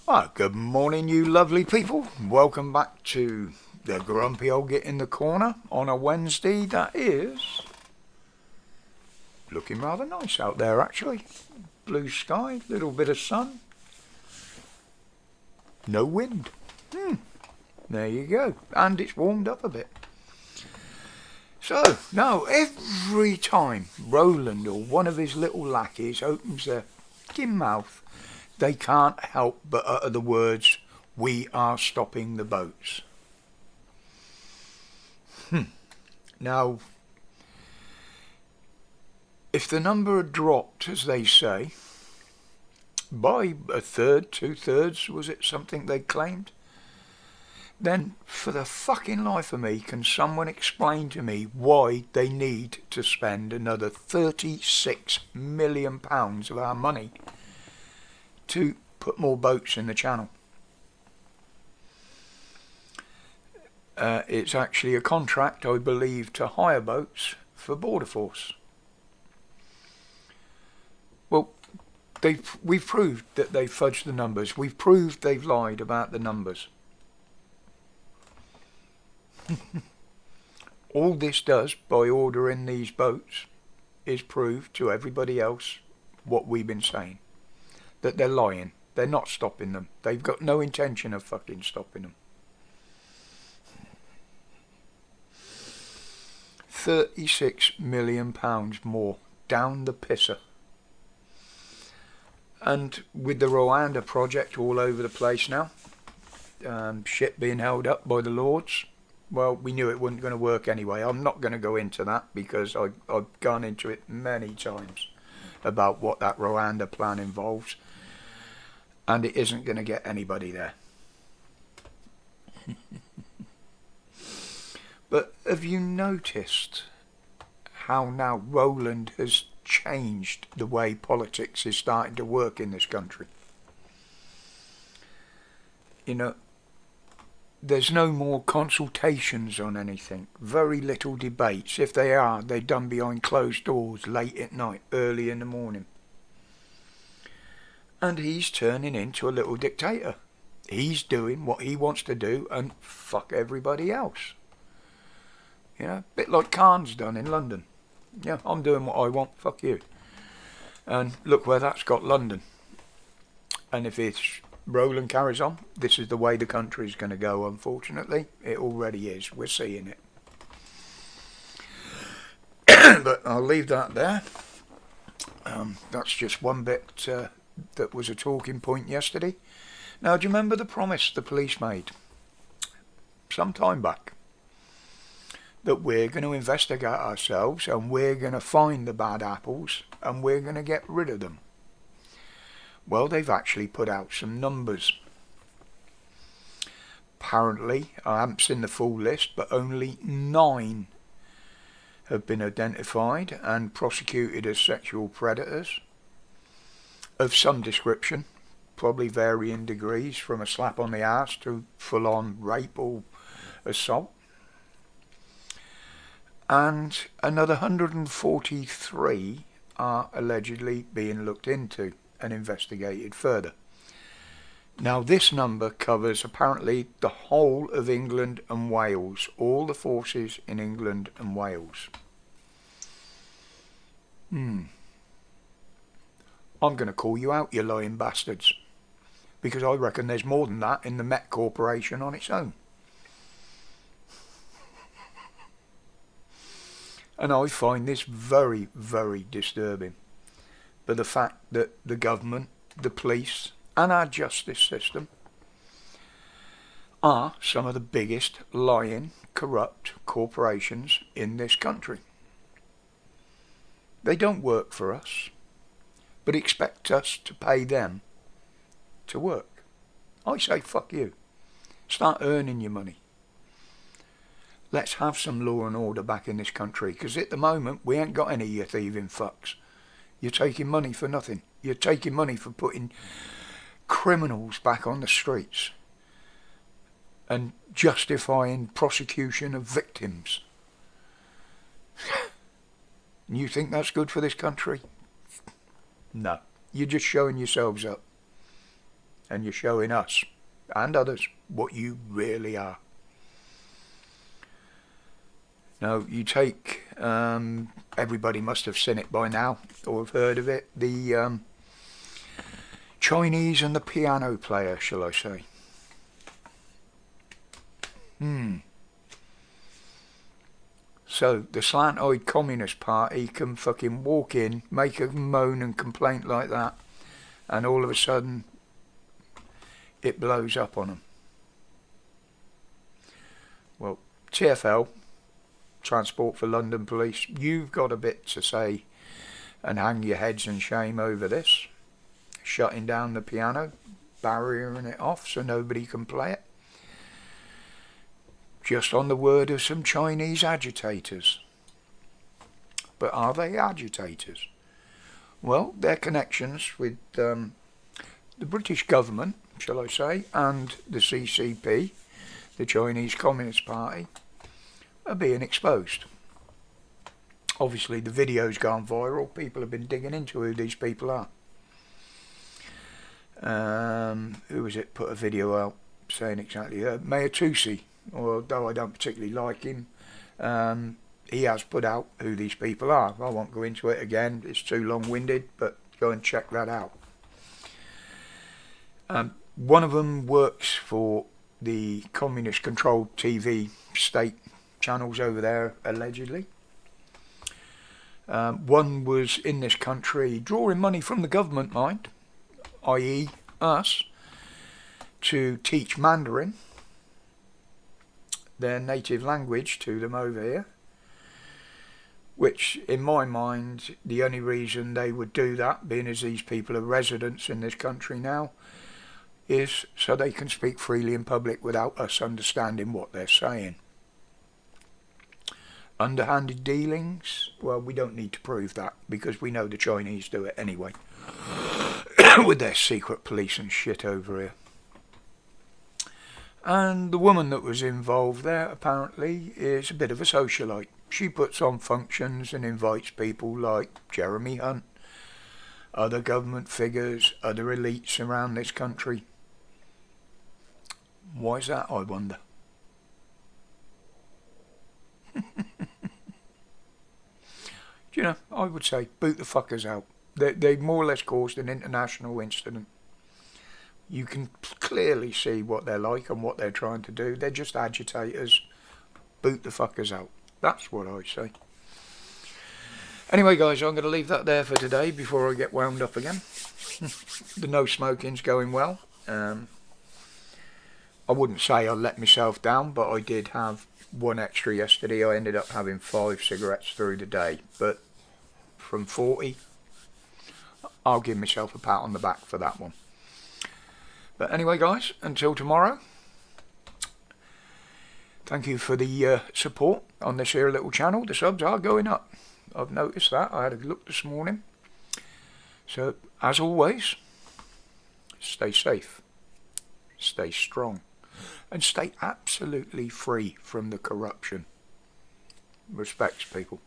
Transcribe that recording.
Well, good morning, you lovely people. Welcome back to the Grumpy Old Git in the Corner on a Wednesday that is looking rather nice out there, actually. Blue sky, little bit of sun, no wind. There you go. And it's warmed up a bit. So, now, every time Roland or one of his little lackeys opens their fucking mouth, they can't help but utter the words, "We are stopping the boats." Now, if the number had dropped, as they say, by a third, 2/3, was it something they claimed? Then, for the fucking life of me, can someone explain to me why they need to spend another £36 million of our money to put more boats in the channel? It's actually a contract, I believe, to hire boats for Border Force. Well, we've proved that they've fudged the numbers. We've proved they've lied about the numbers. All this does, by ordering these boats, is prove to everybody else what we've been saying. That they're lying. They're not stopping them. They've got no intention of fucking stopping them. £36 million more down the pisser. And with the Rwanda project all over the place now, shit being held up by the Lords, well, we knew it wasn't going to work anyway. I'm not going to go into that because I've gone into it many times about what that Rwanda plan involves, and it isn't going to get anybody there. But have you noticed how now Roland has changed the way politics is starting to work in this country? You know, there's no more consultations on anything. Very little debates. If they are, they're done behind closed doors, late at night, early in the morning. And he's turning into a little dictator. He's doing what he wants to do and fuck everybody else. You know, a bit like Khan's done in London. Yeah, I'm doing what I want, fuck you. And look where that's got London. And if it's Roland carries on, this is the way the country's going to go, unfortunately. It already is. We're seeing it. But I'll leave that there. That's just one bit that was a talking point yesterday. Now, do you remember the promise the police made some time back? That we're going to investigate ourselves and we're going to find the bad apples and we're going to get rid of them. Well, they've actually put out some numbers. Apparently, I haven't seen the full list, but only 9 have been identified and prosecuted as sexual predators of some description, probably varying degrees from a slap on the arse to full-on rape or assault. And another 143 are allegedly being looked into and investigated further. Now, this number covers apparently the whole of England and Wales, all the forces in England and Wales. I'm going to call you out, you lying bastards, because I reckon there's more than that in the Met Corporation on its own. And I find this very, very disturbing. But the fact that the government, the police and our justice system are some of the biggest lying, corrupt corporations in this country. They don't work for us, but expect us to pay them to work. I say fuck you. Start earning your money. Let's have some law and order back in this country, because at the moment we ain't got any of you thieving fucks. You're taking money for nothing. You're taking money for putting criminals back on the streets and justifying prosecution of victims. And you think that's good for this country? No. You're just showing yourselves up. and you're showing us and others what you really are. Now, you take, everybody must have seen it by now, or have heard of it, the Chinese and the piano player, shall I say. So, the slant-eyed Communist Party can fucking walk in, make a moan and complaint like that, and all of a sudden, it blows up on them. Well, TfL, Transport for London Police, you've got a bit to say and hang your heads in shame over this. Shutting down the piano, barriering it off so nobody can play it. Just on the word of some Chinese agitators. But are they agitators? Well, their connections with the British government, shall I say, and the CCP, the Chinese Communist Party, are being exposed. Obviously the video's gone viral. People have been digging into who these people are. Who was it put a video out saying exactly Mayor Tusi, although I don't particularly like him, he has put out who these people are. I won't go into it again, it's too long-winded, but go and check that out. One of them works for the communist-controlled TV state channels over there, allegedly. One was in this country drawing money from the government, mind, i.e. us, to teach Mandarin, their native language, to them over here, which in my mind the only reason they would do that, being as these people are residents in this country now, is so they can speak freely in public without us understanding what they're saying. Underhanded dealings, well, we don't need to prove that because we know the Chinese do it anyway with their secret police and shit over here. And the woman that was involved there apparently is a bit of a socialite. She puts on functions and invites people like Jeremy Hunt, other government figures, other elites around this country. Why is that, I wonder? You know, I would say boot the fuckers out. They more or less caused an international incident. You can clearly see what they're like and what they're trying to do. They're just agitators. Boot the fuckers out. That's what I say. Anyway, guys, I'm going to leave that there for today before I get wound up again. The no smoking's going well. I wouldn't say I let myself down, but I did have one extra yesterday. I ended up having 5 cigarettes through the day, but from 40, I'll give myself a pat on the back for that one. But anyway, guys, until tomorrow, thank you for the support on this here little channel. The subs are going up. I've noticed that. I had a look this morning. So, as always, stay safe, stay strong, and stay absolutely free from the corruption. Respects, people.